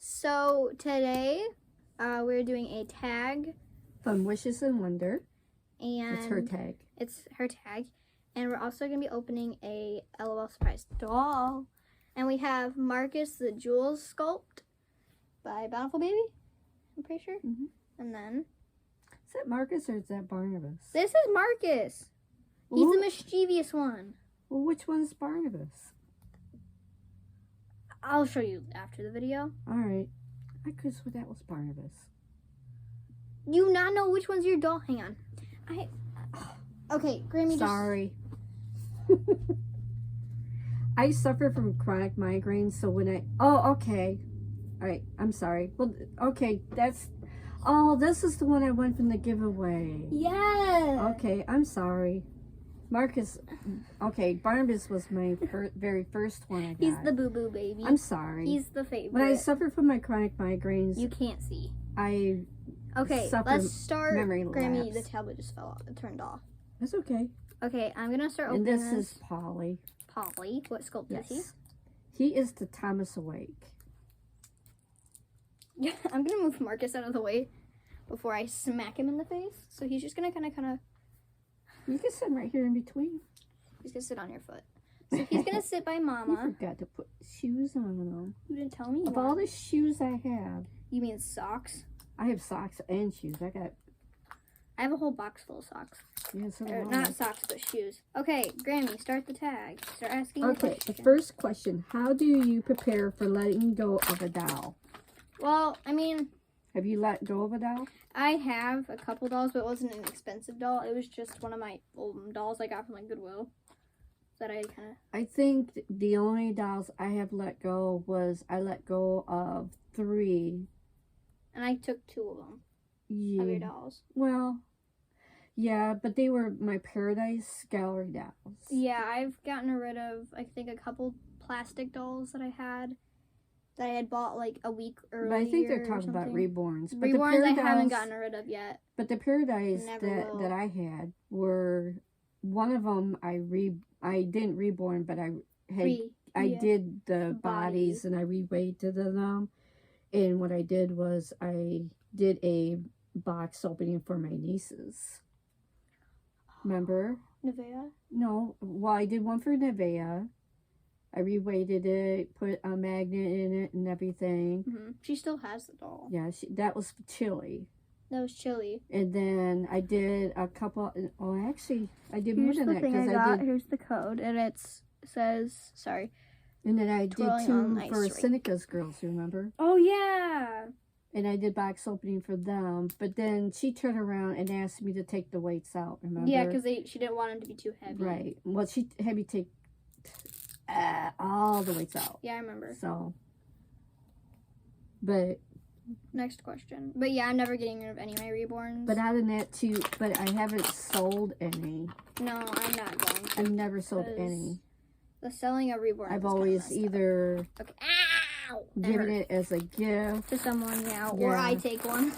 So today we're doing a tag. From Wishes and Wonder. And it's her tag. It's her tag. And we're also going to be opening a LOL Surprise doll. And we have Marcus, the Jewls Sculpt by Bountiful Baby. I'm pretty sure. Mm-hmm. And then... Is that Marcus or is that Barnabas? This is Marcus. He's the mischievous one. Well, which one's Barnabas? I'll show you after the video. Alright. I could have sworn that was Barnabas. You not know which one's your doll? Hang on. Okay, Grammy. Sorry. I suffer from chronic migraines, so when I... Oh, okay. Alright, I'm sorry. Well, okay, that's... Oh, this is the one I won from the giveaway. Yeah. Okay, I'm sorry. Marcus... Okay, Barnabas was my very first one I got. He's the boo-boo baby. I'm sorry. He's the favorite. When I suffer from my chronic migraines... You can't see. Okay, let's start. Memory Grammy, lapse. the tablet just fell off. It turned off. That's okay. Okay, I'm gonna start And opening this is Paulie. Paulie. What sculpt is he? He is the Thomas Awake. Yeah, I'm gonna move Marcus out of the way before I smack him in the face. So he's just gonna kind of. You can sit right here in between. He's gonna sit on your foot. So he's gonna sit by Mama. You forgot to put shoes on him. You didn't tell me. Of all the shoes I have. You mean socks? I have socks and shoes. I have a whole box full of socks. Yeah, so Or, not socks, but shoes. Okay, Grammy, start the tag. Start asking. Okay, the first question: how do you prepare for letting go of a doll? Well, I mean, have you let go of a doll? I have a couple dolls, but it wasn't an expensive doll. It was just one of my old dolls I got from like Goodwill. That I think the only dolls I have let go was I let go of 3. And I took 2 of them. Yeah. Of your dolls. Well, yeah, but they were my Paradise Gallery dolls. Yeah, I've gotten rid of, I think, a couple plastic dolls that I had bought like a week earlier. But I think they're talking about Reborns. But Reborns I haven't gotten rid of yet. But the Paradise that I had were, one of them I didn't reborn, but I did the bodies and I reweighted them. And what I did was I did a box opening for my nieces. Remember? Nevaeh? No. Well, I did one for Nevaeh. I reweighted it, put a magnet in it and everything. Mm-hmm. She still has the doll. Yeah, that was Chili. That was Chili. And then I did a couple... Oh, actually, I did more than that. Here's the code. And it says... Sorry. And then I did 2 for Seneca's girls, remember? Oh, yeah. And I did box opening for them. But then she turned around and asked me to take the weights out, remember? Yeah, because she didn't want them to be too heavy. Right. Well, she had me take all the weights out. Yeah, I remember. So. But. Next question. But yeah, I'm never getting rid of any of my Reborns. But out of that too, but I haven't sold any. No, I'm not going to. I've never sold any. The selling of Reborn. I've always either given it as a gift to someone, or I take one,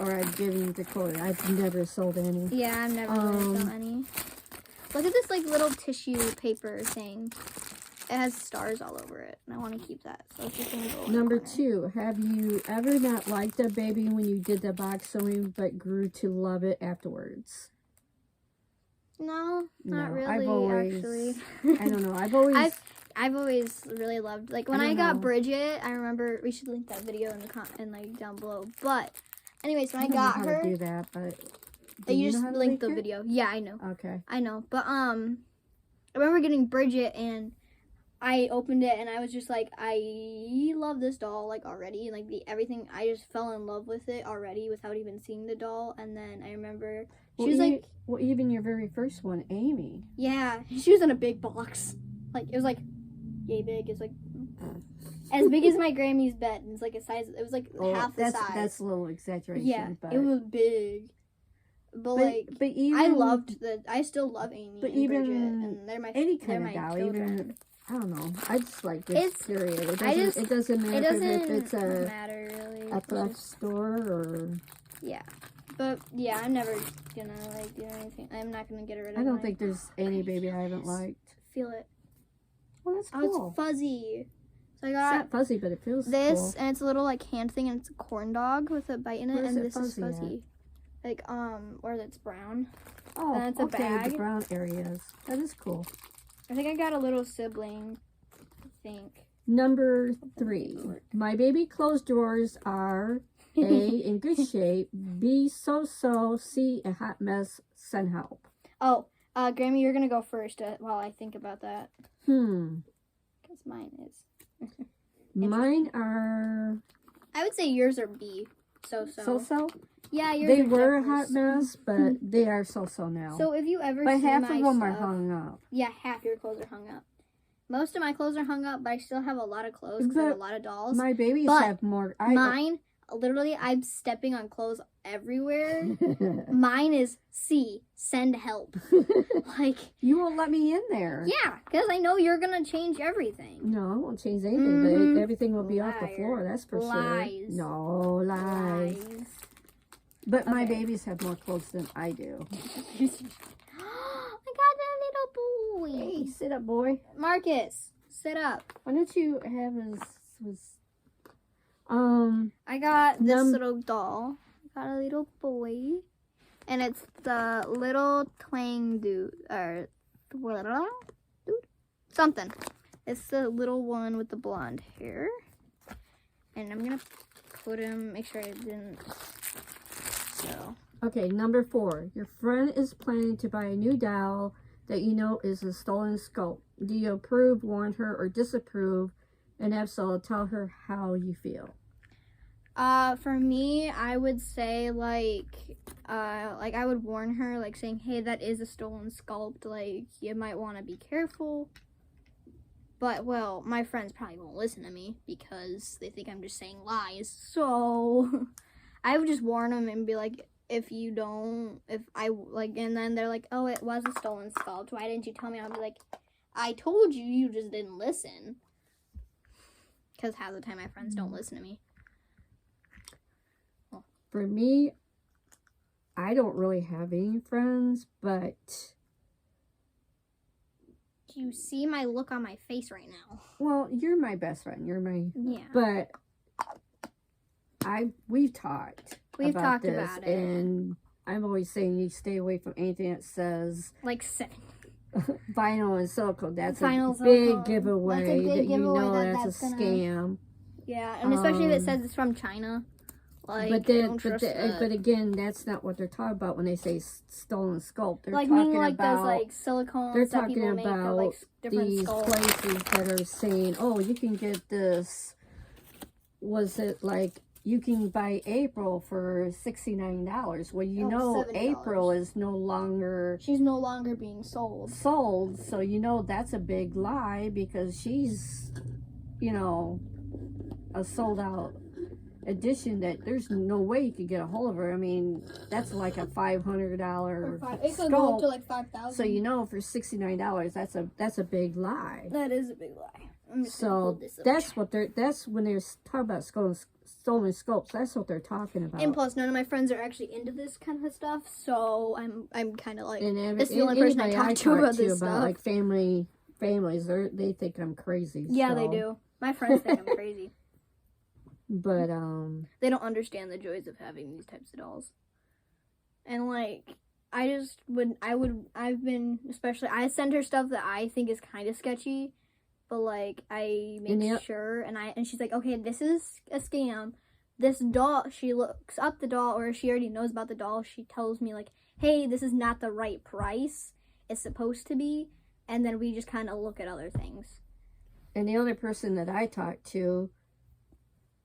or I've given to Chloe. I've never sold any. Yeah, I've never sold any. Look at this like little tissue paper thing. It has stars all over it, and I want to keep that. So it's just gonna go. Number 2, have you ever not liked a baby when you did the box sewing, but grew to love it afterwards? No, not really. Actually, I don't know. I've always really loved, like, when I got Bridget. I remember, we should link that video in like down below. But anyways, when I got her, how to do that, but you just link the video. Yeah, I know. Okay. I know, but I remember getting Bridget and I opened it and I was just like, I love this doll like already, like everything. I just fell in love with it already without even seeing the doll. And then I remember she was like, well, even your very first one, Amy. Yeah, she was in a big box. Like it was like yay big. It's like as big as my Grammy's bed. And it's like a size. It was like half the size. That's a little exaggeration. Yeah, but it was big. But even I still love Amy and Bridget, and they're my any kind of doll, children. Even I don't know. I just like this period. It doesn't matter if it's a thrift store or But yeah, I'm never gonna like do anything. I'm not gonna get rid of. I don't think there's any baby I haven't liked. Feel it. Well, that's cool. Oh, it's fuzzy. So I got not fuzzy, but it feels this, cool. and it's a little like hand thing, and it's a corn dog with a bite in it, Where's and it this is fuzzy fuzzy. Like, or it's brown. Oh, and it's a okay, bag. the brown areas. That is cool. I think I got a little sibling, I think. Number 3. My baby clothes drawers are A, in good shape, B, so-so, C, a hot mess, send help. Oh, Grammy, you're gonna go first while I think about that. Because mine is. Mine are... I would say yours are B. So-so. So-so? Yeah, yours They are were a Jeffers. hot mess, but they are so-so now. So if you ever but see half my of them stuff, are hung up. Yeah, half your clothes are hung up. Most of my clothes are hung up, but I still have a lot of clothes because I have a lot of dolls. My babies have more. Mine, literally, I'm stepping on clothes everywhere. Mine is C, send help. Like, you won't let me in there. Yeah, because I know you're going to change everything. No, I won't change anything, but everything will be off the floor, that's for Lies. sure. No, lies. But my babies have more clothes than I do. I got a little boy. Hey, sit up, boy. Marcus, sit up. Why don't you have his I got this little doll. I got a little boy. And it's the little twang dude, or something. It's the little one with the blonde hair. And I'm gonna put him, make sure I didn't, so. Okay, number 4. Your friend is planning to buy a new doll that you know is a stolen sculpt. Do you approve, warn her, or disapprove? And if so, tell her how you feel. For me, I would say, like I would warn her, like, saying, hey, that is a stolen sculpt, like, you might want to be careful. But, well, my friends probably won't listen to me because they think I'm just saying lies. So, I would just warn them and be like, and then they're like, oh, it was a stolen sculpt. Why didn't you tell me? I'll be like, I told you, you just didn't listen. Because half the time my friends don't listen to me. Well. For me, I don't really have any friends, but... Do you see my look on my face right now? Well, you're my best friend. You're my... Yeah. But we've talked about this, about it. And I'm always saying you stay away from anything that says... Like, vinyl and silicone. That's vinyl a big silicone. giveaway. That's a big that giveaway you know that's a scam. Yeah, and especially if it says it's from China. Like, but again, that's not what they're talking about when they say stolen sculpt. They're like, talking like about those like silicones. they're that talking people make about of, like, different these sculpts. places that are saying, "Oh, you can get this." Was it like you can buy April for $69? Well, you know, $70. April is no longer. She's no longer being sold. So you know that's a big lie because she's, you know, a sold out edition that there's no way you could get a hold of her. I mean, that's like a $500 It could go up to like $5,000. So you know, for $69, that's a big lie. That is a big lie. So that's when they're talking about stolen sculpts. That's what they're talking about. And plus, none of my friends are actually into this kind of stuff, so I'm kind of like, it's the only person I talk to about this stuff. Like families, they think I'm crazy. Yeah, so. They do. My friends think I'm crazy. But they don't understand the joys of having these types of dolls. And like, I send her stuff that I think is kind of sketchy, but like I make sure, and she's like, okay, this is a scam. This doll, she looks up the doll, or she already knows about the doll. She tells me like, hey, this is not the right price. It's supposed to be, and then we just kind of look at other things. And the other person that I talked to,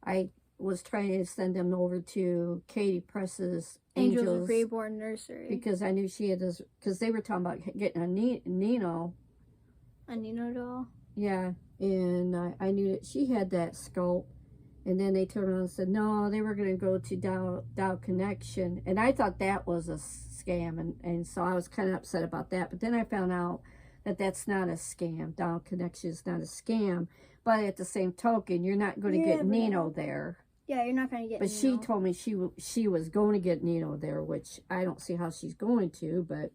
I was trying to send them over to Katie Press's Angels Reborn Nursery. Because I knew she had this, because they were talking about getting a Nino. A Nino doll? Yeah, and I knew that she had that sculpt. And then they turned around and said, no, they were going to go to Dow Connection. And I thought that was a scam, and so I was kind of upset about that. But then I found out that that's not a scam. Dow Connection is not a scam. But at the same token, you're not going to get Nino there. Yeah, you're not going to get Nino. But she told me she was going to get Nino there, which I don't see how she's going to, but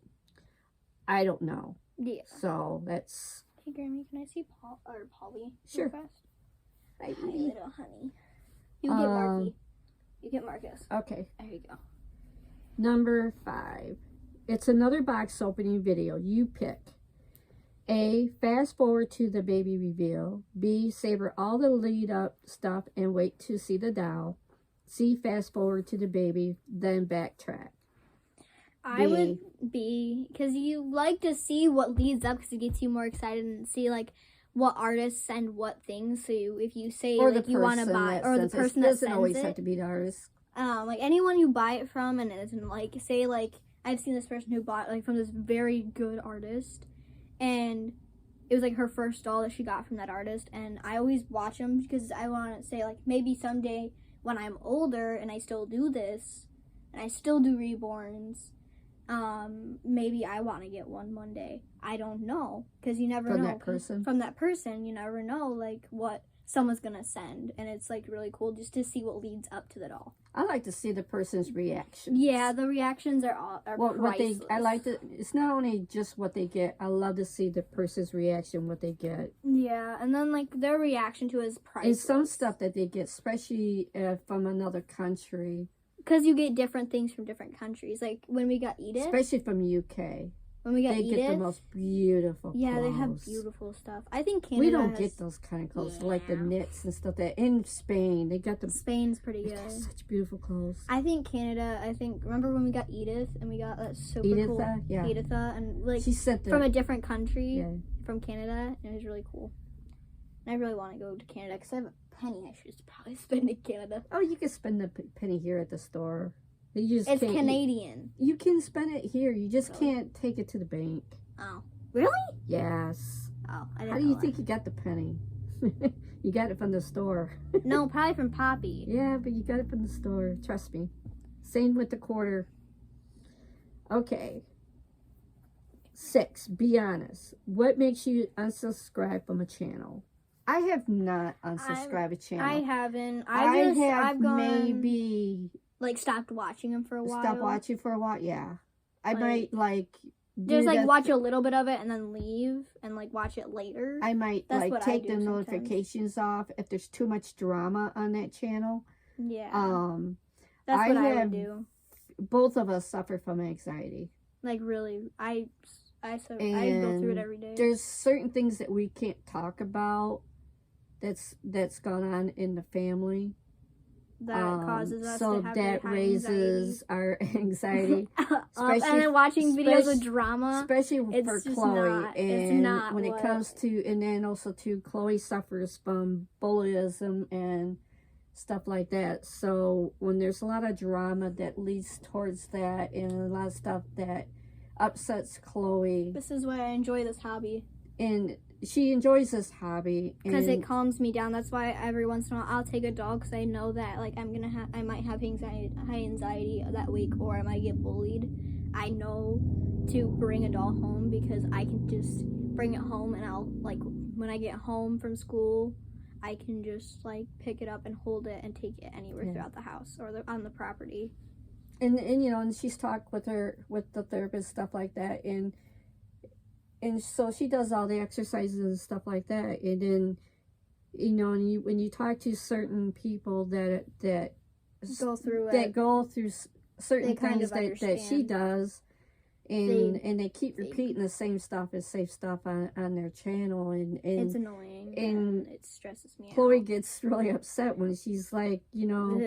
I don't know. Yeah. So that's... Hey, Grammy, can I see Paulie? Sure. Fast? Hi, Hi, little honey. You get Marky. You get Marcus. Okay. There you go. Number 5. It's another box opening video. You pick. A. Fast forward to the baby reveal. B. Savor all the lead up stuff and wait to see the doll. C. Fast forward to the baby, then backtrack. I would be, because you like to see what leads up, because it gets you more excited and see like what artists send what things. So if you say Or like you want to buy, or the person that sends it, doesn't always have to be the artist. Like anyone you buy it from, and it isn't like, say like I've seen this person who bought like from this very good artist, and it was like her first doll that she got from that artist, and I always watch them because I want to say like maybe someday when I'm older and I still do this and I still do reborns, maybe I want to get one day. I don't know, because you never know from that person. You never know like what someone's gonna send, and it's like really cool just to see what leads up to the doll. I like to see the person's reaction. Yeah, the reactions are priceless. I like to. It's not only just what they get. I love to see the person's reaction, what they get. Yeah, and then like their reaction to it is priceless. And some stuff that they get, especially from another country. Because you get different things from different countries. Like when we got Edith, especially from UK. When we got Edith, they get the most beautiful clothes. Yeah, they have beautiful stuff. I think Canada we don't get those kind of clothes, like the knits and stuff. That in Spain, they got them. Spain's pretty good. Got such beautiful clothes. I think Canada. Remember when we got Edith and we got that super cool Editha, and like she sent from a different country, from Canada, and it was really cool. And I really want to go to Canada because I have a penny. I should probably spend in Canada. Oh, you can spend the penny here at the store. It's Canadian. You can spend it here. You just can't take it to the bank. Oh, really? Yes. Oh, I didn't How do you think you got the penny? You got it from the store. No, probably from Poppy. Yeah, but you got it from the store. Trust me. Same with the quarter. Okay. 6. Be honest. What makes you unsubscribe from a channel? I have not unsubscribed a channel. I haven't. I've gone maybe like stopped watching them for a while. Stop watching for a while. Yeah, I might just like watch a little bit of it and then leave and like watch it later. I might take the notifications off if there's too much drama on that channel. Yeah. That's what I would do. Both of us suffer from anxiety. Like really, I go through it every day. There's certain things that we can't talk about. That's gone on in the family. That causes us to have that raises our anxiety. And then watching videos of drama, especially for Chloe. When it comes to, and then also too, Chloe suffers from bullyism and stuff like that. So when there's a lot of drama that leads towards that, and a lot of stuff that upsets Chloe. This is why I enjoy this hobby. And she enjoys this hobby because it calms me down. That's why every once in a while I'll take a dog, because I know that like I might have high anxiety that week, or I might get bullied. I know to bring a doll home because I can just bring it home, and I'll like when I get home from school, I can just like pick it up and hold it and take it anywhere throughout the house or on the property. And you know, and she's talked with the therapist, stuff like that, and so she does all the exercises and stuff like that. And then, you know, and when you talk to certain people that go through certain things that she does, and they keep repeating the same stuff as safe stuff on their channel, and it's annoying and it stresses me out. Chloe gets really upset when she's like, you know,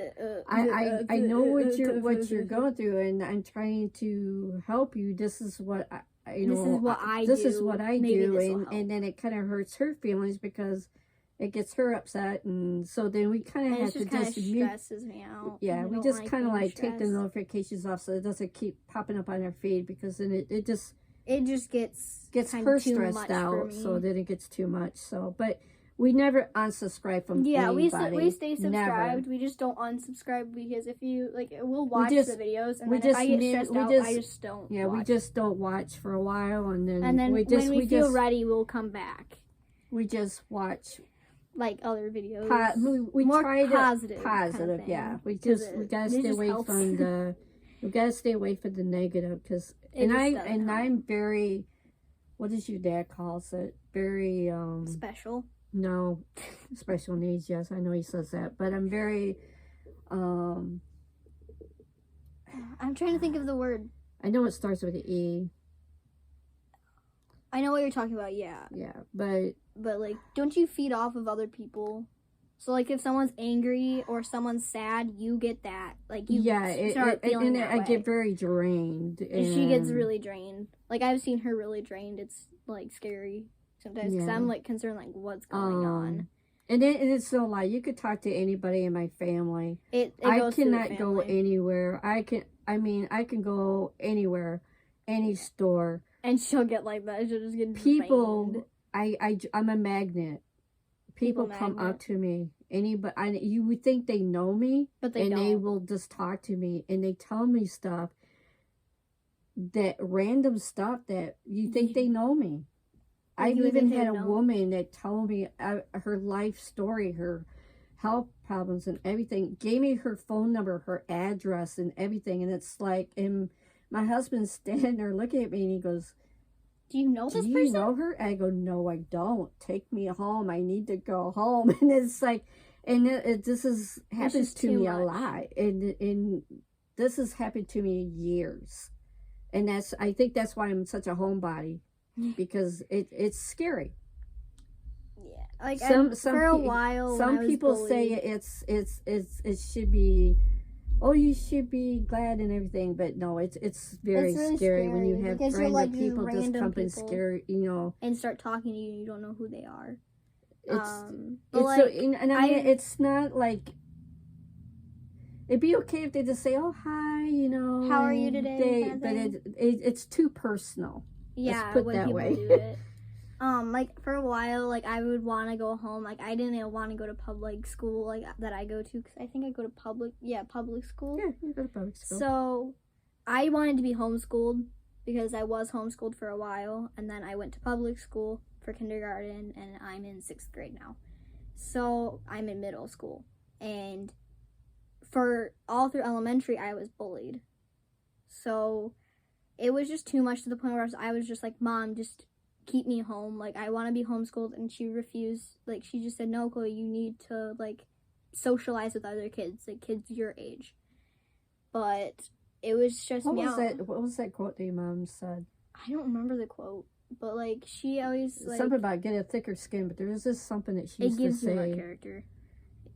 I know what you're going through, and I'm trying to help you. This is what this is what I do, and then it kind of hurts her feelings because it gets her upset, and so then we kind of have to just stresses me out. Yeah, we just kind of like take the notifications off so it doesn't keep popping up on our feed, because then it just gets her stressed out, so then it gets too much. So, but we never unsubscribe from anybody. we stay subscribed. Never. We just don't unsubscribe, because if you like, we'll watch the videos, and then if I get stressed out, I just don't. Yeah, we just don't watch for a while, and then when we feel ready, we'll come back. We just watch like other videos. We more try positive kind of yeah. We gotta stay away from the. We gotta stay away from the negative, because I'm very. What does your dad calls it? Very special. No. Special needs, yes, I know he says that. But I'm very, I'm trying to think of the word. I know it starts with an E. I know what you're talking about, yeah. Yeah, but like, don't you feed off of other people? So, like, if someone's angry or someone's sad, you get that. Like, you start feeling that way. I get very drained. And she gets really drained. Like, I've seen her really drained. It's, like, scary sometimes. Because I'm, like, concerned, like, what's going on. And it's no lie. You could talk to anybody in my family. I cannot go anywhere. I can go anywhere, any store. And she'll get like that. She'll just get people. I'm a magnet. People come up to me. You would think they know me, but they don't. They will just talk to me and they tell me stuff. That random stuff that you think they know me. I've even had a woman that told me her life story, her health problems and everything. Gave me her phone number, her address, and everything. And it's like, and my husband's standing there looking at me, and he goes, "Do you know this person? Do you know her?" I go, "No, I don't. Take me home. I need to go home." And it's like, and this happens to me a lot, and this has happened to me years, and I think that's why I'm such a homebody, because it's scary. Yeah, like for a while, some people say it should be. Oh, you should be glad and everything, but no, it's very really scary when you have random people just come and scare, and start talking to you and you don't know who they are. It's not like, it'd be okay if they just say, "Oh, hi," how are you today? But it's too personal. Yeah, let's put when that people way. do it. Like for a while, like I would want to go home. Like I didn't want to go to public school, like that I go to, because I think I go to public school. Yeah, you go to public school. So I wanted to be homeschooled because I was homeschooled for a while, and then I went to public school for kindergarten, and I'm in 6th grade now. So I'm in middle school, and for all through elementary, I was bullied. So it was just too much to the point where I was just like, "Mom, just keep me home. Like, I want to be homeschooled." And she refused. Like, she just said, "No, Chloe, you need to, like, socialize with other kids, like, kids your age." But it was just What was that quote that your mom said? I don't remember the quote, but, like, she always, like... Something about get a thicker skin, but there was just something that she used to say. It gives you more character.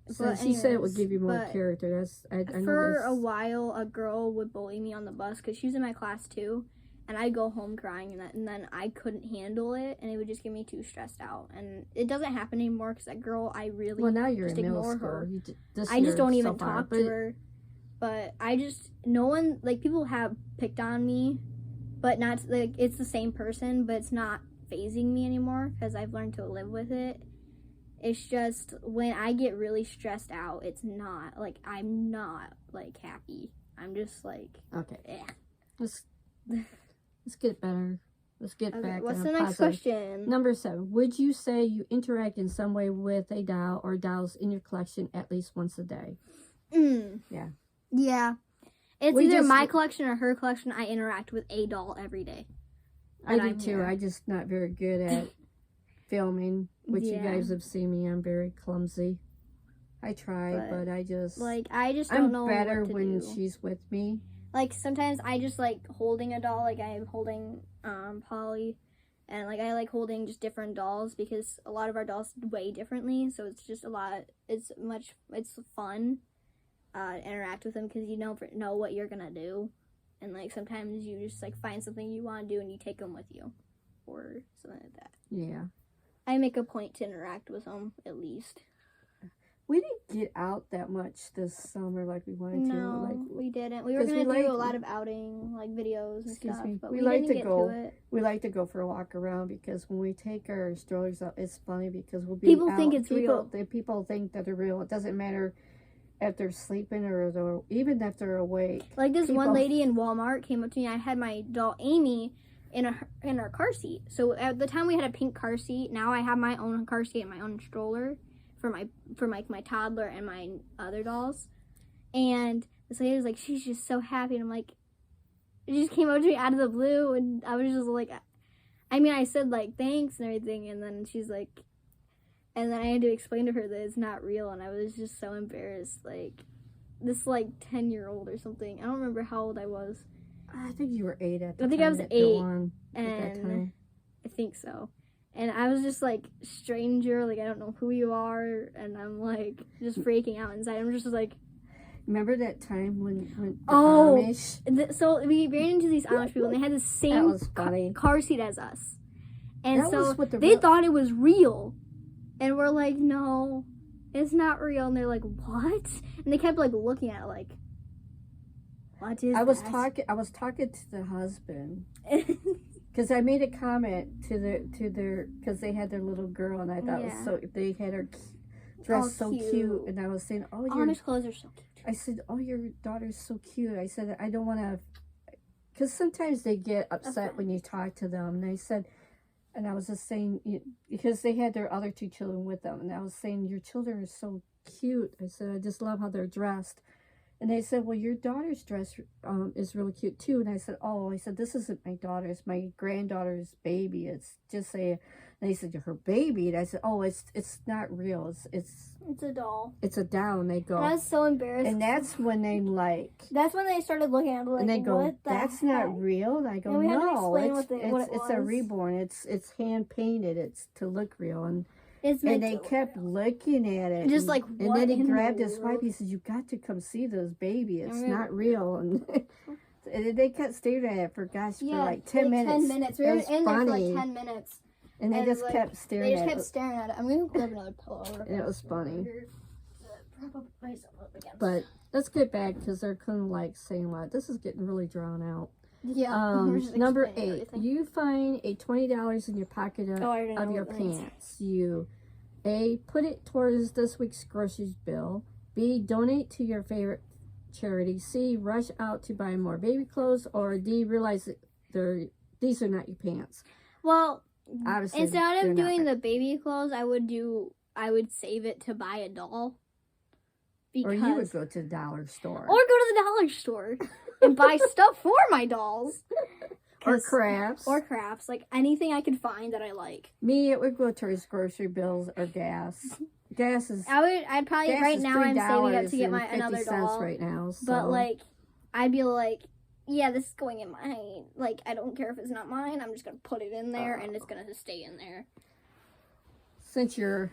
So she said it would give you more character. For a while, a girl would bully me on the bus, because she was in my class, too. And I'd go home crying, and then I couldn't handle it, and it would just get me too stressed out. And it doesn't happen anymore, because that girl, I really now you're just in middle ignore school. her. I just don't even talk to her. But no one, like, people have picked on me, but not, like, it's the same person, but it's not phasing me anymore, because I've learned to live with it. It's just, when I get really stressed out, it's not, like, I'm not, like, happy. I'm just, like, okay. Eh. Let's get better. Let's get back. What's the next question? Number 7. Would you say you interact in some way with a doll or dolls in your collection at least once a day? Yeah. Yeah. It's either my collection or her collection. I interact with a doll every day. I do too. I'm just not very good at filming, which you guys have seen me. I'm very clumsy. I try, but I just... Like, I just don't know what to do. I'm better when she's with me. Like, sometimes I just like holding a doll, like I'm holding Paulie, and like I like holding just different dolls, because a lot of our dolls weigh differently, so it's just it's fun to interact with them, because you know what you're gonna do, and like sometimes you just like find something you want to do and you take them with you, or something like that. Yeah. I make a point to interact with them, at least. We didn't get out that much this summer like we wanted to. No, we didn't. We were going to do a lot of outing, like, videos and stuff, but we like didn't get to it. We like to go for a walk around, because when we take our strollers out, it's funny, because we'll be People out. think it's real. People think that they're real. It doesn't matter if they're sleeping or even if they're awake. Like, this one lady in Walmart came up to me. I had my doll, Amy, in her car seat. So, at the time, we had a pink car seat. Now I have my own car seat and my own stroller for my toddler and my other dolls. And this lady was like, "She's just so happy." And I'm like, it just came up to me out of the blue, and I was just like, I mean, I said like thanks and everything, and then she's like, And then I had to explain to her that it's not real, and I was just so embarrassed. Like, this, like, 10-year-old or something. I don't remember how old I was. I think you were 8 at the time. I think I was 8, at that time. I think so. And I was just, like, stranger, like, I don't know who you are, and I'm, like, just freaking out inside. I'm just, like... Remember that time when the Amish... So we ran into these Amish people, and they had the same car seat as us. And that so they thought it was real. And we're like, no, it's not real. And they're like, what? And they kept, like, looking at it, like, what is I was talking to the husband. Because I made a comment to their, because they had their little girl, and I thought it was so, they had her dressed so cute, and I was saying, oh, your Amish clothes are so cute. I said, oh, your daughter's so cute. I said, I don't want to, because sometimes they get upset when you talk to them, and I said, and I was just saying, because they had their other 2 children with them, and I was saying, your children are so cute. I said, I just love how they're dressed. And they said, well, your daughter's dress is really cute, too. And I said, oh, this isn't my daughter. It's my granddaughter's baby. It's just and they said, her baby? And I said, oh, it's not real. It's a doll. It's a doll. And they go. I was so embarrassed. And that's when they That's when they started looking at it like, and they go, what the that's heck? Not real. And I go, and no, it's a reborn. It's hand painted. It's to look real. And they kept looking at it. Just like, and then he grabbed his wife. He said, you got to come see this baby. It's not real. And they kept staring at it for like 10 minutes. 10 minutes. We were in there for like 10 minutes. And they just kept staring at it. They just kept staring at it. I'm going to grab another pillow. And it was funny. But let's get back, because they're kind of like saying, what? This is getting really drawn out. Yeah. Number 8. You find a $20 in your pocket of your pants. You A, put it towards this week's groceries bill. B, donate to your favorite charity. C, rush out to buy more baby clothes. Or D, realize that these are not your pants. Well, obviously, instead of doing the baby clothes, I would save it to buy a doll. Or you would go to the dollar store. Or go to the dollar store and buy stuff for my dolls. Or crafts. Or crafts. Like, anything I could find that I like. Me, it would go towards grocery bills or gas. Gas is... I'd probably... Right now, I'm saving up to get another doll. Right now, so. But, like, I'd be like, yeah, this is going in mine. Like, I don't care if it's not mine. I'm just going to put it in there, and it's going to stay in there. Since your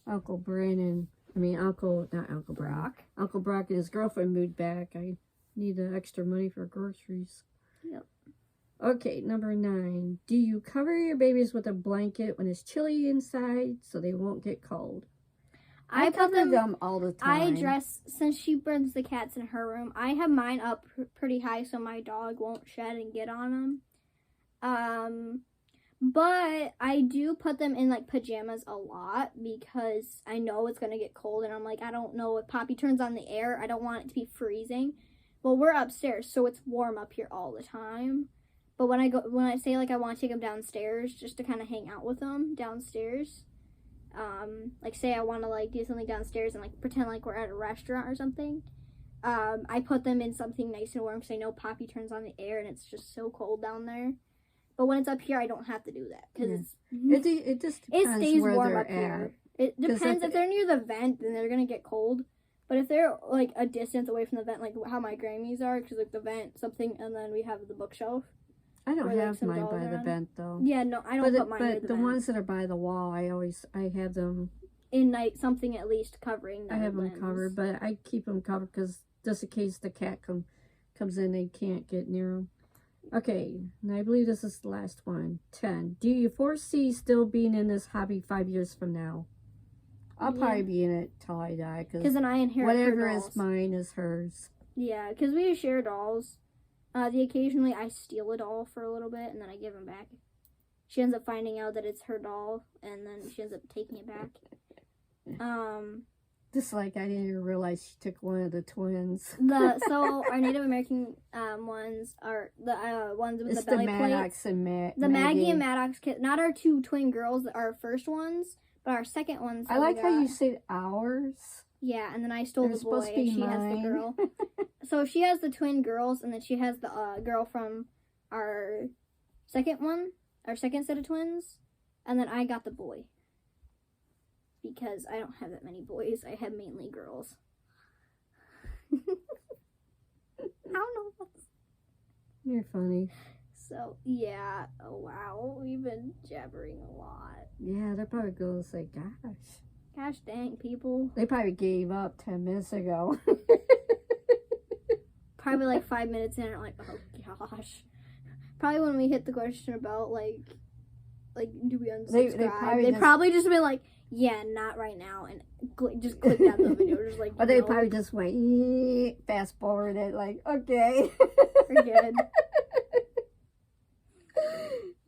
Uncle Brandon... not Uncle Brock. Uncle Brock and his girlfriend moved back. I need the extra money for groceries. Yep. Okay, number 9. Do you cover your babies with a blanket when it's chilly inside so they won't get cold? I cover them all the time. Since she brings the cats in her room, I have mine up pretty high so my dog won't shed and get on them. But I do put them in, like, pajamas a lot because I know it's going to get cold. And I'm like, I don't know if Poppy turns on the air. I don't want it to be freezing. Well, we're upstairs, so it's warm up here all the time. But when I say, like, I want to take them downstairs just to kind of hang out with them downstairs. Like, say I want to, like, do something downstairs and, like, pretend like we're at a restaurant or something. I put them in something nice and warm because I know Poppy turns on the air and it's just so cold down there. But when it's up here, I don't have to do that because it just depends. It stays where warm they're up here. It depends if they're near the vent, then they're gonna get cold. But if they're like a distance away from the vent, like how my Grammys are, because like the vent something, and then we have the bookshelf. I don't have mine by the vent though. Yeah, no, I don't put mine near the vent. But the ones that are by the wall, I have them in something at least covering. I have them covered, but I keep them covered because just in case the cat comes in, they can't get near them. Okay, and I believe this is the last one. 10. Do you foresee still being in this hobby 5 years from now? I'll probably be in it till I die. Because then I inherit whatever is mine is hers. Yeah, because we share dolls. Occasionally I steal a doll for a little bit and then I give them back. She ends up finding out that it's her doll and then she ends up taking it back. Just like I didn't even realize she took one of the twins. So our Native American ones are the ones with the belly plates. Maddox and the Maggie and Maddox kids. Not our 2 twin girls, our first ones, but our second ones. I like how you said ours. Yeah, and then I stole the boy and she has the girl. So she has the twin girls and then she has the girl from our second set of twins, and then I got the boy. because I don't have that many boys. I have mainly girls. I don't know what's... You're funny. So, yeah. Oh, wow. We've been jabbering a lot. Yeah, they're probably going to say, gosh. Gosh dang, people. They probably gave up 10 minutes ago. Probably like 5 minutes in, I'm like, oh gosh. Probably when we hit the question about like do we unsubscribe? They probably just been like, yeah, not right now, and just clicked out the video, just like. Or they probably just went fast forward it, like, okay, we're good.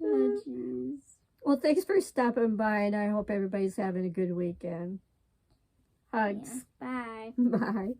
Oh jeez. Well, thanks for stopping by, and I hope everybody's having a good weekend. Hugs. Yeah. Bye. Bye.